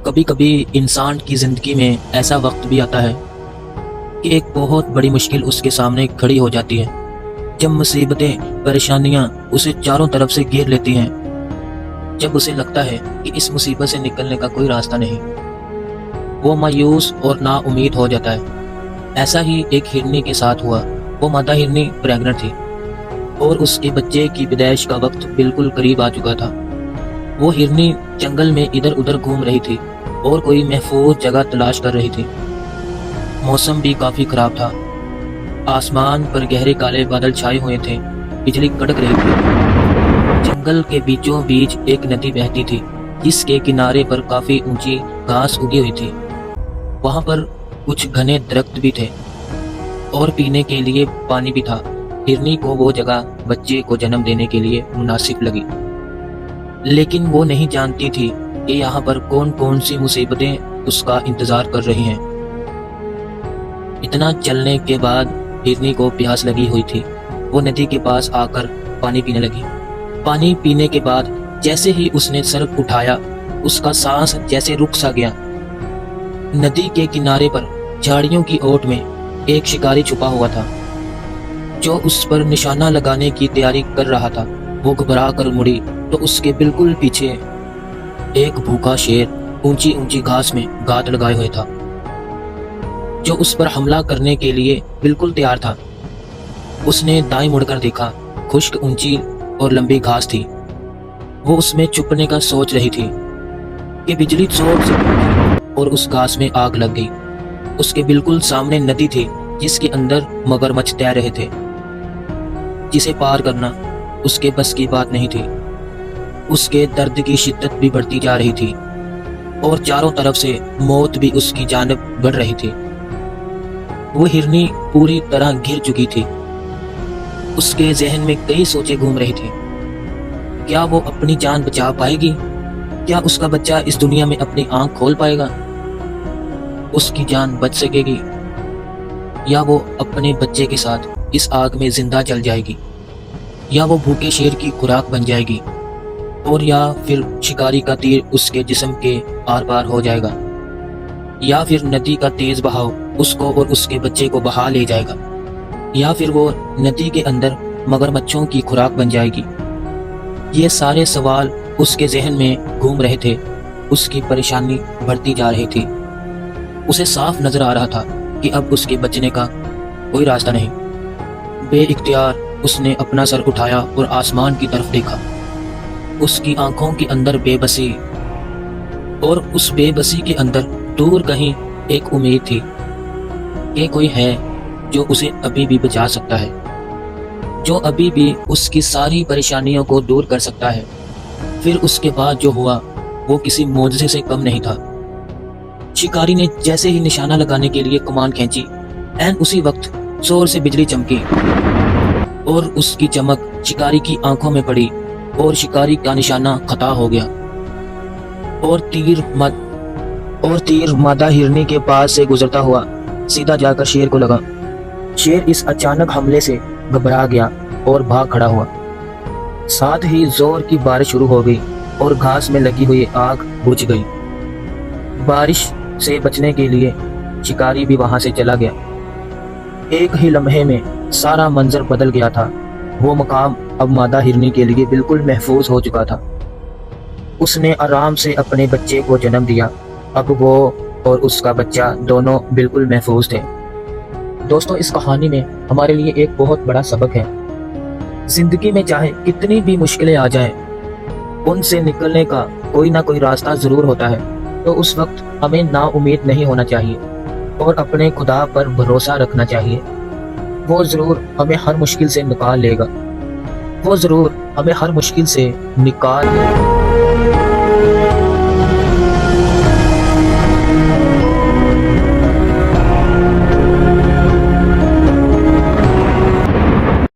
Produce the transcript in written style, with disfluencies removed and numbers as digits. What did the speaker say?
کبھی کبھی انسان کی زندگی میں ایسا وقت بھی آتا ہے کہ ایک بہت بڑی مشکل اس کے سامنے کھڑی ہو جاتی ہے۔ جب مصیبتیں، پریشانیاں اسے چاروں طرف سے گھیر لیتی ہیں، جب اسے لگتا ہے کہ اس مصیبت سے نکلنے کا کوئی راستہ نہیں، وہ مایوس اور نا امید ہو جاتا ہے۔ ایسا ہی ایک ہرنی کے ساتھ ہوا۔ وہ مادہ ہرنی پریگننٹ تھی اور اس کے بچے کی پیدائش کا وقت بالکل قریب آ چکا تھا۔ وہ ہرنی جنگل میں ادھر ادھر گھوم رہی تھی اور کوئی محفوظ جگہ تلاش کر رہی تھی۔ موسم بھی کافی خراب تھا، آسمان پر گہرے کالے بادل چھائے ہوئے تھے، بجلی کڑک رہی تھی۔ جنگل کے بیچوں بیچ ایک ندی بہتی تھی جس کے کنارے پر کافی اونچی گھاس اگی ہوئی تھی۔ وہاں پر کچھ گھنے درخت بھی تھے اور پینے کے لیے پانی بھی تھا۔ ہرنی کو وہ جگہ بچے کو جنم دینے کے لیے مناسب لگی، لیکن وہ نہیں جانتی تھی کہ یہاں پر کون کون سی مصیبتیں اس کا انتظار کر رہی ہیں۔ اتنا چلنے کے بعد ہرنی کو پیاس لگی ہوئی تھی۔ وہ ندی کے پاس آ کر پانی پینے لگی۔ پانی پینے کے بعد جیسے ہی اس نے سر اٹھایا، اس کا سانس جیسے رک سا گیا۔ ندی کے کنارے پر جھاڑیوں کی اوٹ میں ایک شکاری چھپا ہوا تھا جو اس پر نشانہ لگانے کی تیاری کر رہا تھا۔ وہ گھبرا کر مڑی تو اس کے بالکل پیچھے ایک بھوکا شیر اونچی اونچی گھاس میں گھات لگائے ہوئے تھا جو اس پر حملہ کرنے کے لیے بالکل تیار تھا۔ اس نے دائیں مڑ کر دیکھا، خشک اونچی اور لمبی گھاس تھی۔ وہ اس میں چھپنے کا سوچ رہی تھی کہ بجلی زور سے کڑکی اور اس گھاس میں آگ لگ گئی۔ اس کے بالکل سامنے ندی تھی جس کے اندر مگرمچھ تیر رہے تھے، جسے پار کرنا اس کے بس کی بات نہیں تھی۔ اس کے درد کی شدت بھی بڑھتی جا رہی تھی اور چاروں طرف سے موت بھی اس کی جانب بڑھ رہی تھی۔ وہ ہرنی پوری طرح گر چکی تھی۔ اس کے ذہن میں کئی سوچیں گھوم رہی تھی۔ کیا وہ اپنی جان بچا پائے گی؟ کیا اس کا بچہ اس دنیا میں اپنی آنکھ کھول پائے گا؟ اس کی جان بچ سکے گی یا وہ اپنے بچے کے ساتھ اس آگ میں زندہ جل جائے گی، یا وہ بھوکے شیر کی خوراک بن جائے گی، اور یا پھر شکاری کا تیر اس کے جسم کے آر پار ہو جائے گا، یا پھر ندی کا تیز بہاؤ اس کو اور اس کے بچے کو بہا لے جائے گا، یا پھر وہ ندی کے اندر مگرمچھوں کی خوراک بن جائے گی۔ یہ سارے سوال اس کے ذہن میں گھوم رہے تھے۔ اس کی پریشانی بڑھتی جا رہی تھی۔ اسے صاف نظر آ رہا تھا کہ اب اس کے بچنے کا کوئی راستہ نہیں۔ بے اختیار اس نے اپنا سر اٹھایا اور آسمان کی طرف دیکھا۔ اس کی آنکھوں کے اندر بے بسی، اور اس بے بسی کے اندر دور کہیں ایک امید تھی کہ کوئی ہے جو اسے ابھی بھی بچا سکتا ہے، جو ابھی بھی اس کی ساری پریشانیوں کو دور کر سکتا ہے۔ پھر اس کے بعد جو ہوا وہ کسی معجزے سے کم نہیں تھا۔ شکاری نے جیسے ہی نشانہ لگانے کے لیے کمان کھینچی، عین اسی وقت زور سے بجلی چمکی اور اس کی چمک شکاری کی آنکھوں میں پڑی اور شکاری کا نشانہ خطا ہو گیا، اور تیر مادہ ہرنی کے پاس سے گزرتا ہوا سیدھا جا کر شیر کو لگا۔ شیر اس اچانک حملے سے گھبرا گیا اور بھاگ کھڑا ہوا۔ ساتھ ہی زور کی بارش شروع ہو گئی اور گھاس میں لگی ہوئی آگ بجھ گئی۔ بارش سے بچنے کے لیے شکاری بھی وہاں سے چلا گیا۔ ایک ہی لمحے میں سارا منظر بدل گیا تھا۔ وہ مقام اب مادہ ہرنی کے لیے بالکل محفوظ ہو چکا تھا۔ اس نے آرام سے اپنے بچے کو جنم دیا۔ اب وہ اور اس کا بچہ دونوں بالکل محفوظ تھے۔ دوستوں، اس کہانی میں ہمارے لیے ایک بہت بڑا سبق ہے۔ زندگی میں چاہے کتنی بھی مشکلیں آ جائیں، ان سے نکلنے کا کوئی نہ کوئی راستہ ضرور ہوتا ہے۔ تو اس وقت ہمیں نا امید نہیں ہونا چاہیے اور اپنے خدا پر بھروسہ رکھنا چاہیے۔ وہ ضرور ہمیں ہر مشکل سے نکال لے گا۔ وہ ضرور ہمیں ہر مشکل سے نکال لے گا۔